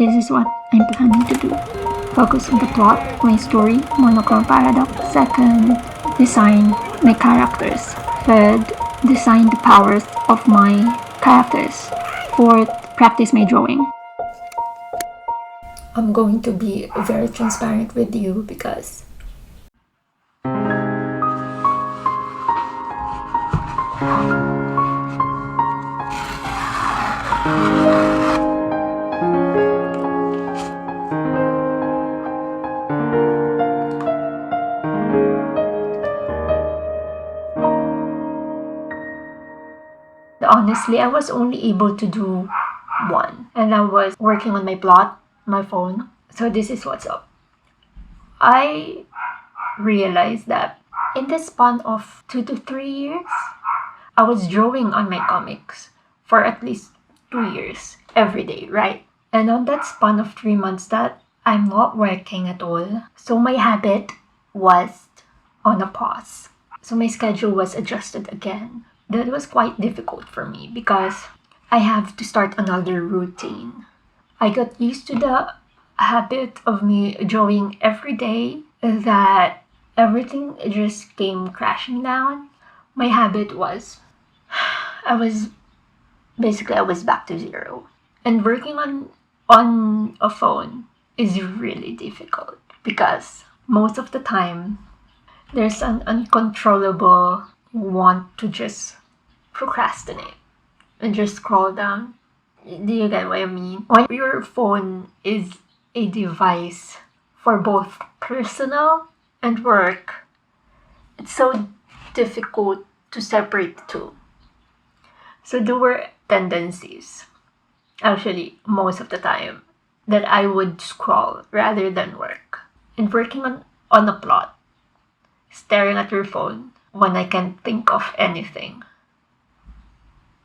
This is what I'm planning to do. Focus on the plot, my story, MonoKrome Paradox. Second, design my characters. Third, design the powers of my characters. Fourth, practice my drawing. I'm going to be very transparent with you because honestly, I was only able to do one. And I was working on my plot, my phone. So this is what's up. I realized that in the span of 2 to 3 years, I was drawing on my comics for at least 2 years every day, right? And on that span of 3 months that I'm not working at all, so my habit was on a pause. So my schedule was adjusted again. That was quite difficult for me because I have to start another routine. I got used to the habit of me drawing every day that everything just came crashing down. My habit was I was back to zero. And working on a phone is really difficult because most of the time there's an uncontrollable want to just procrastinate and just scroll down. Do you get what I mean? When your phone is a device for both personal and work, it's so difficult to separate the two. So there were tendencies, actually most of the time, that I would scroll rather than work. And working on a plot, staring at your phone when I can't think of anything,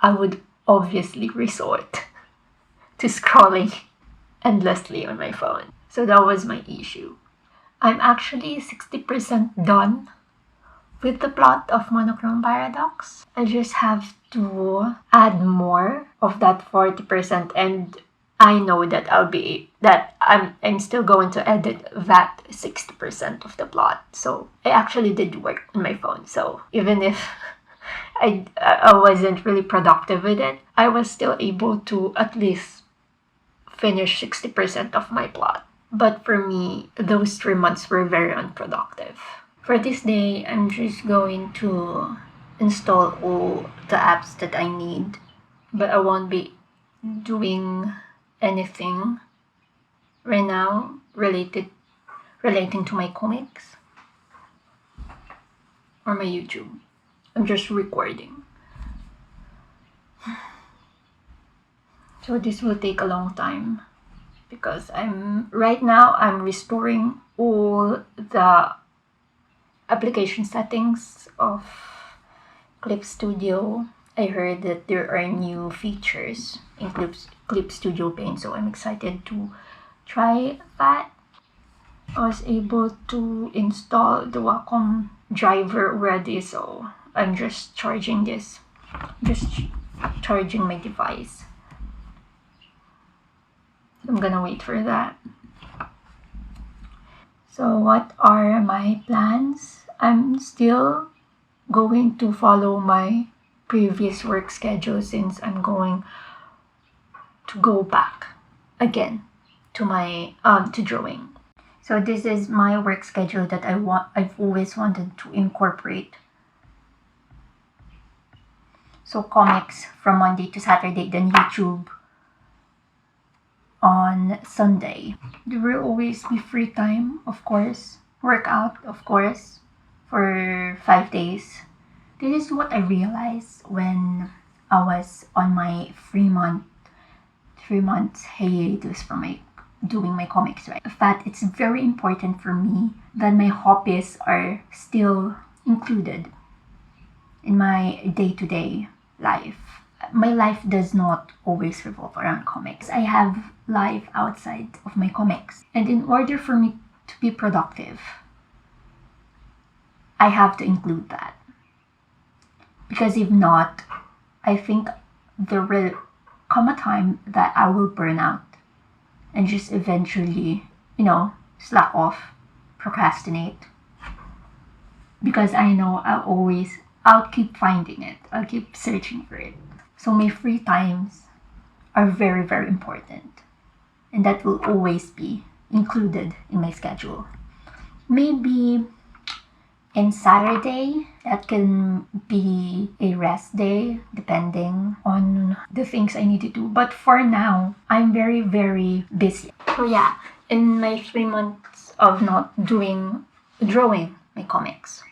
I would obviously resort to scrolling endlessly on my phone. So that was my issue. I'm actually 60% done with the plot of MonoKrome Paradox. I just have to add more of that 40%, and I know that I'm still going to edit that 60% of the plot. So I actually did work on my phone. So even if I wasn't really productive with it, I was still able to at least finish 60% of my plot. But for me, those 3 months were very unproductive. For this day, I'm just going to install all the apps that I need, but I won't be doing anything right now relating to my comics or my YouTube. I'm just recording. So this will take a long time because I'm restoring all the application settings of Clip Studio. I heard that there are new features in Clip Studio Paint, so I'm excited to try that. I was able to install the Wacom driver already, so I'm just charging my device. I'm gonna wait for that. So what are my plans? I'm still going to follow my previous work schedule since I'm going to go back again to my to drawing. So this is my work schedule that I've always wanted to incorporate. So comics from Monday to Saturday, then YouTube on Sunday. There will always be free time, of course. Workout, of course, for 5 days. This is what I realized when I was on my 3 months hiatus from doing my comics, right? That it's very important for me that my hobbies are still included in my day-to-day life. My life does not always revolve around comics. I have life outside of my comics. And in order for me to be productive, I have to include that. Because if not, I think there will come a time that I will burn out and just eventually, slack off, procrastinate. Because I know I'll keep finding it. I'll keep searching for it. So my free times are very, very important. And that will always be included in my schedule. Maybe in Saturday, that can be a rest day depending on the things I need to do. But for now, I'm very, very busy. So yeah, in my 3 months of not drawing my comics,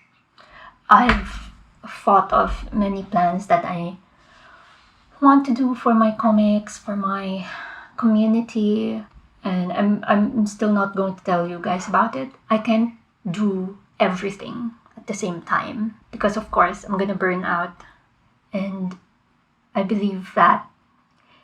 I've thought of many plans that I want to do for my comics, for my community, and I'm still not going to tell you guys about it. I can't do everything at the same time because of course I'm gonna burn out, and I believe that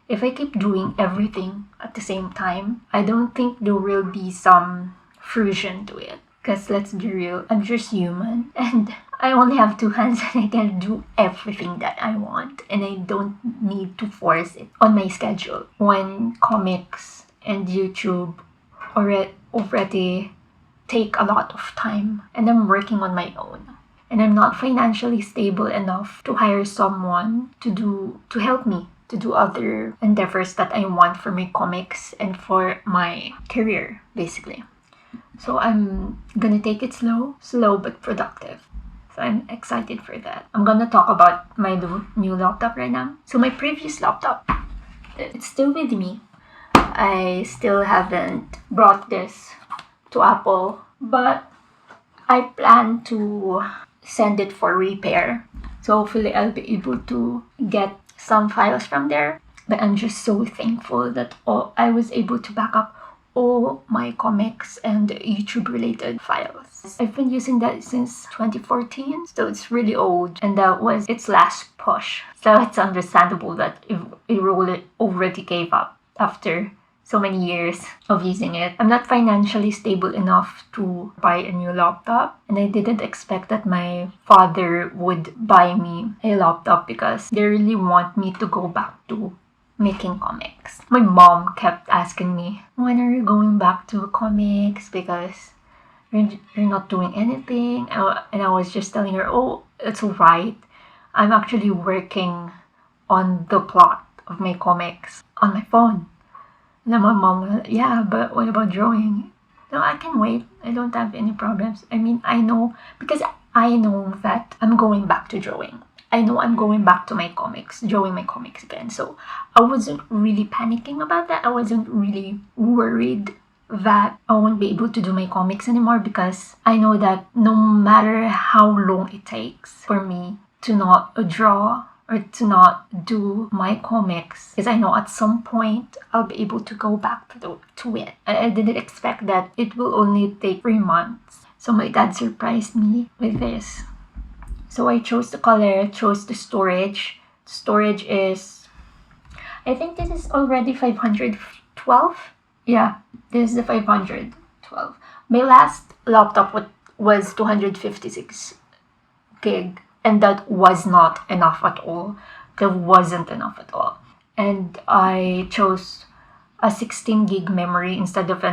if I keep doing everything at the same time, I don't think there will be some fruition to it. Because let's be real, I'm just human and I only have 2 hands and I can do everything that I want, and I don't need to force it on my schedule when comics and YouTube already take a lot of time and I'm working on my own. And I'm not financially stable enough to hire someone to help me to do other endeavors that I want for my comics and for my career, basically. So I'm gonna take it slow but productive. So I'm excited for that. I'm gonna talk about my new laptop right now. So my previous laptop, it's still with me. I still haven't brought this to Apple, but I plan to send it for repair. So hopefully I'll be able to get some files from there. But I'm just so thankful that I was able to back up all my comics and YouTube related files. I've been using that since 2014, so it's really old, and that was its last push. So it's understandable that it already gave up after so many years of using it. I'm not financially stable enough to buy a new laptop, and I didn't expect that my father would buy me a laptop because they really want me to go back to making comics. My mom kept asking me, when are you going back to comics? Because you're not doing anything. And I was just telling her, oh, it's alright. I'm actually working on the plot of my comics on my phone. And then my mom was like, yeah, but what about drawing? No, I can wait. I don't have any problems. I mean, I know, because I know that I'm going back to drawing. I know I'm going back to my comics, drawing my comics again. So I wasn't really panicking about that. I wasn't really worried that I won't be able to do my comics anymore, because I know that no matter how long it takes for me to not draw or to not do my comics, because I know at some point I'll be able to go back to it. I didn't expect that it will only take 3 months. So my dad surprised me with this. So I chose the color, chose the storage. Storage is, I think this is already 512. Yeah, this is the 512. My last laptop was 256 gig, and that was not enough at all. That wasn't enough at all. And I chose a 16 gig memory instead of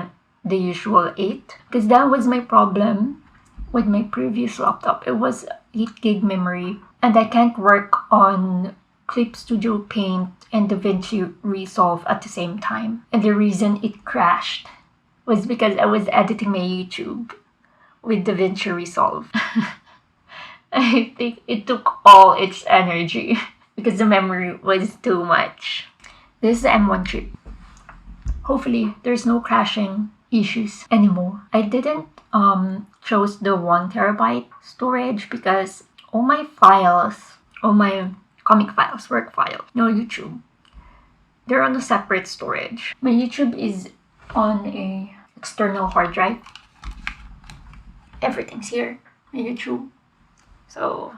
the usual 8, because that was my problem with my previous laptop. It was 8 gig memory, and I can't work on Clip Studio Paint and DaVinci Resolve at the same time. And the reason it crashed was because I was editing my YouTube with DaVinci Resolve. I think it took all its energy because the memory was too much. This is the M1 chip. Hopefully there's no crashing issues anymore. I didn't chose the 1TB storage because all my files, all my comic files, work files, no YouTube, they're on a separate storage. My YouTube is on a external hard drive. Everything's here, my YouTube. So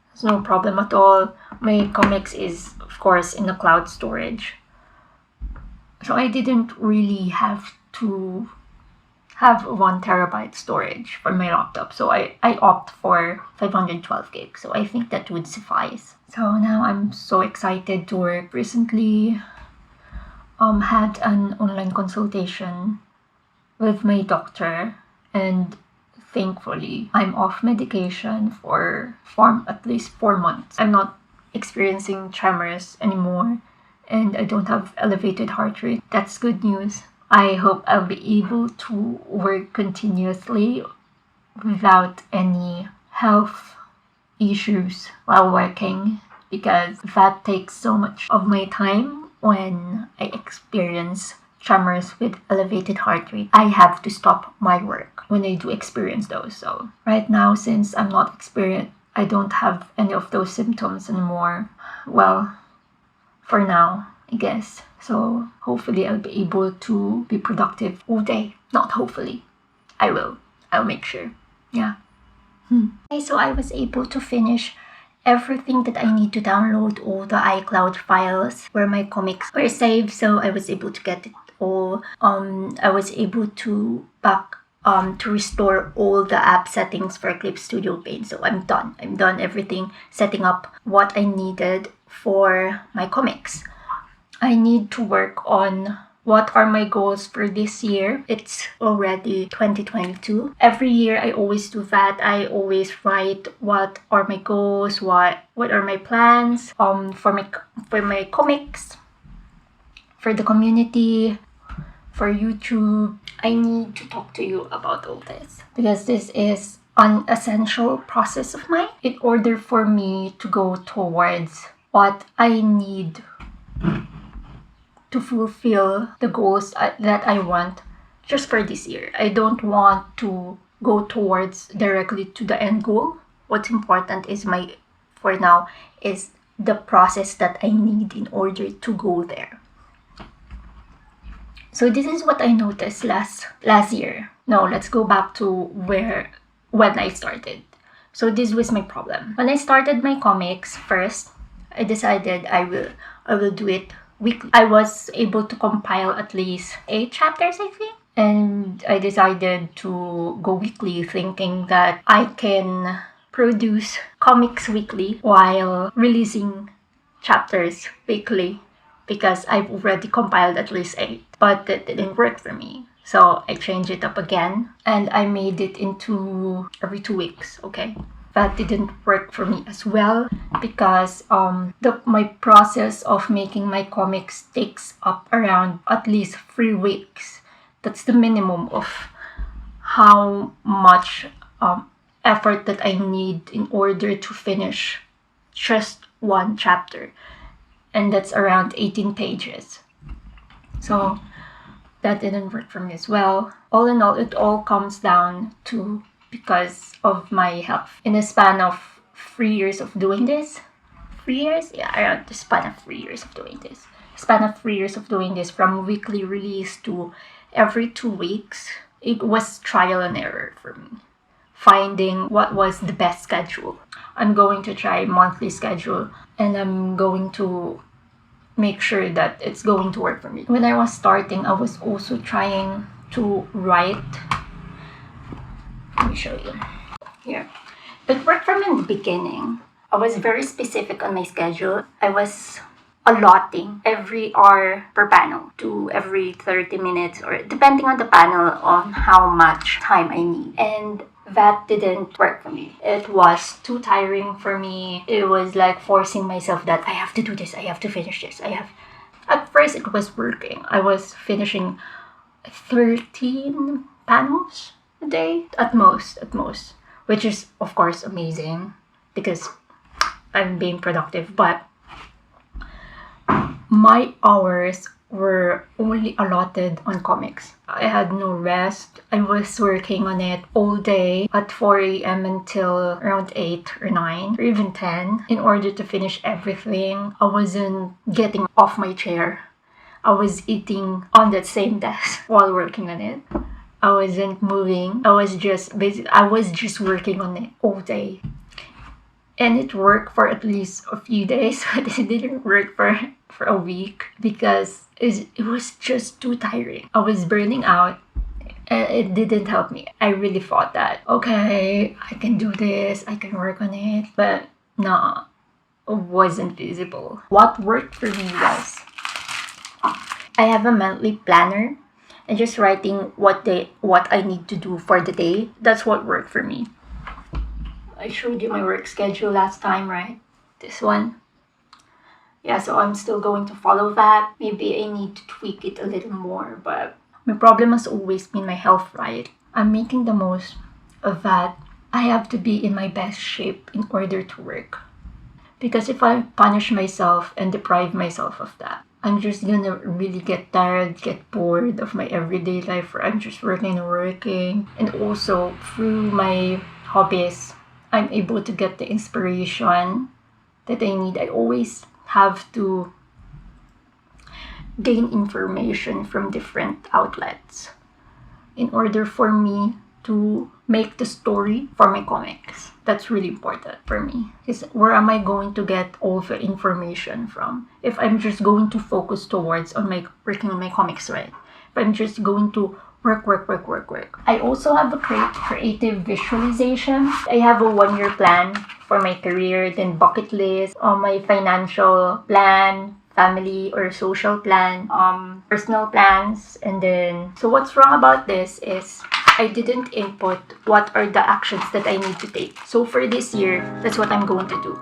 there's no problem at all. My comics is, of course, in the cloud storage. So I didn't really have to have 1TB storage for my laptop. So I opt for 512 gig. So I think that would suffice. So now I'm so excited to work. Recently, had an online consultation with my doctor, and thankfully I'm off medication for at least 4 months. I'm not experiencing tremors anymore, and I don't have elevated heart rate. That's good news. I hope I'll be able to work continuously without any health issues while working, because that takes so much of my time. When I experience tremors with elevated heart rate, I have to stop my work when I do experience those. So right now, since I'm not experienced, I don't have any of those symptoms anymore. Well, for now, I guess. So hopefully I'll be able to be productive all day. Not hopefully. I will. I'll make sure. Yeah. Okay, so I was able to finish everything that I need to download, all the iCloud files where my comics were saved. So I was able to get it all. I was able to restore all the app settings for Clip Studio Paint. So I'm done. I'm done everything, setting up what I needed for my comics. I need to work on what are my goals for this year. It's already 2022. Every year I always do that. I always write what are my goals, what are my plans for my comics, for the community, for YouTube. I need to talk to you about all this because this is an essential process of mine in order for me to go towards what I need to fulfill the goals that I want just for this year. I don't want to go towards directly to the end goal. What's important is for now is the process that I need in order to go there. So this is what I noticed last year. Now let's go back to when I started. So this was my problem. When I started my comics first, I decided I will do it weekly. I was able to compile at least 8 chapters, I think. And I decided to go weekly, thinking that I can produce comics weekly while releasing chapters weekly, because I've already compiled at least 8. But that didn't work for me. So I changed it up again and I made it into every 2 weeks, okay? That didn't work for me as well because my process of making my comics takes up around at least 3 weeks. That's the minimum of how much effort that I need in order to finish just one chapter. And that's around 18 pages. So that didn't work for me as well. All in all, it all comes down to because of my health. In a span of 3 years of doing this, 3 years? Yeah, around the span of 3 years of doing this. Span of 3 years of doing this from weekly release to every 2 weeks, it was trial and error for me. Finding what was the best schedule. I'm going to try monthly schedule and I'm going to make sure that it's going to work for me. When I was starting, I was also trying to write. Let me show you. Here. It worked for me in the beginning. I was very specific on my schedule. I was allotting every hour per panel to every 30 minutes or depending on the panel on how much time I need. And that didn't work for me. It was too tiring for me. It was like forcing myself that I have to do this, I have to finish this. At first it was working. I was finishing 13 panels a day at most, which is of course amazing because I'm being productive, but my hours were only allotted on comics. I had no rest. I was working on it all day at 4 a.m. until around 8 or 9 or even 10 in order to finish everything. I wasn't getting off my chair. I was eating on that same desk while working on it. I wasn't moving. I was just working on it all day. And it worked for at least a few days, but it didn't work for a week because it was just too tiring. I was burning out and it didn't help me. I really thought that, okay, I can do this, I can work on it, but nah, it wasn't feasible. What worked for me was I have a monthly planner and just writing what I need to do for the day. That's what worked for me. I showed you my work schedule last time, right? This one. Yeah, so I'm still going to follow that. Maybe I need to tweak it a little more, but my problem has always been my health, right? I'm making the most of that. I have to be in my best shape in order to work. Because if I punish myself and deprive myself of that, I'm just gonna really get tired, get bored of my everyday life where I'm just working and working. And also, through my hobbies, I'm able to get the inspiration that I need. I always have to gain information from different outlets in order for me to make the story for my comics. That's really important for me. Because where am I going to get all the information from if I'm just going to focus towards on my working on my comics, right? If I'm just going to work. I also have a creative visualization. I have a 1 year plan for my career, then bucket list, my financial plan, family or social plan, personal plans, and then so what's wrong about this is I didn't input what are the actions that I need to take. So for this year, that's what I'm going to do.